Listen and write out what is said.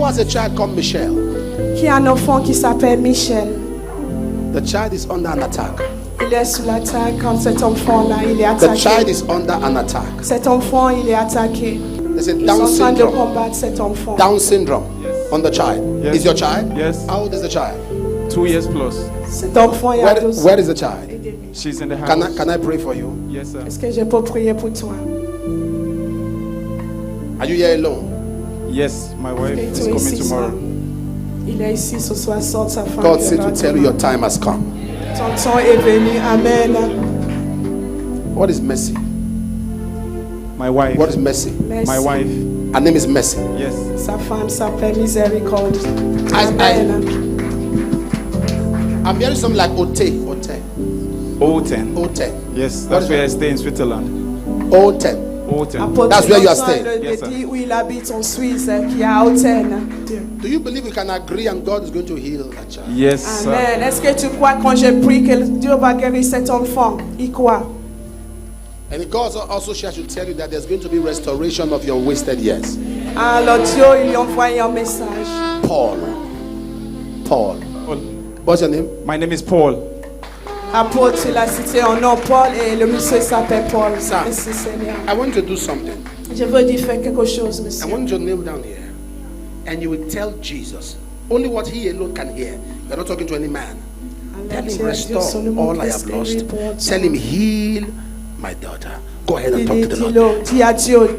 has a child called Michelle? Qui a un enfant qui s'appelle Michel. The child is under an attack. Il est sous l'attaque quand cet enfant-là, il est The child attaqué. is under an attack. Cet enfant, il est attaqué. There's a Ils Down sont en train de syndrome. combattre cet enfant. Down syndrome on the child. Yes. Is your child? Yes. How old is the child? 2 years plus. Cet enfant, il a Where, 12 ans. where is the child? She's in the house. Can I pray for you? Yes, sir. Est-ce que je peux prier pour toi? Are you here alone? Yes, my wife Et is tu es coming ici ce soir. tomorrow. Il est ici ce soir sans sa femme. God said to tell you your time has come. Ton temps est venu. Amen. What is Mercy? My wife. What is Mercy? Merci. My wife. Her name is Mercy. Yes. Sa femme s'appelle Miséricorde. I'm hearing something like Ote. O10. Ote. Yes, What that's is where that? I stay in Switzerland. Ote. O10. That's where you are staying. Yes, sir. dit où il habite en Suisse, qui est à Hautaine. Do you believe we can agree and God is going to heal that child? Yes, sir. Amen. Est-ce que tu crois quand je prie que Dieu va guérir cet enfant? Il croit. And God also shares to tell you that there's going to be restoration of your wasted years. Alors Dieu, il lui a envoyé un message. Paul. Paul. What's your name? My name is Paul. Apôtre, il a cité un nom Paul et le monsieur s'appelle Paul. Sam. Merci Seigneur. I want you to do something. Je veux dire faire quelque chose, I monsieur. want you to kneel down here and you will tell Jesus only what he alone can hear. You're not talking to any man. Tell him, restore all I have lost. Tell him, heal my daughter. Go ahead and talk to the Lord. Dis à Dieu,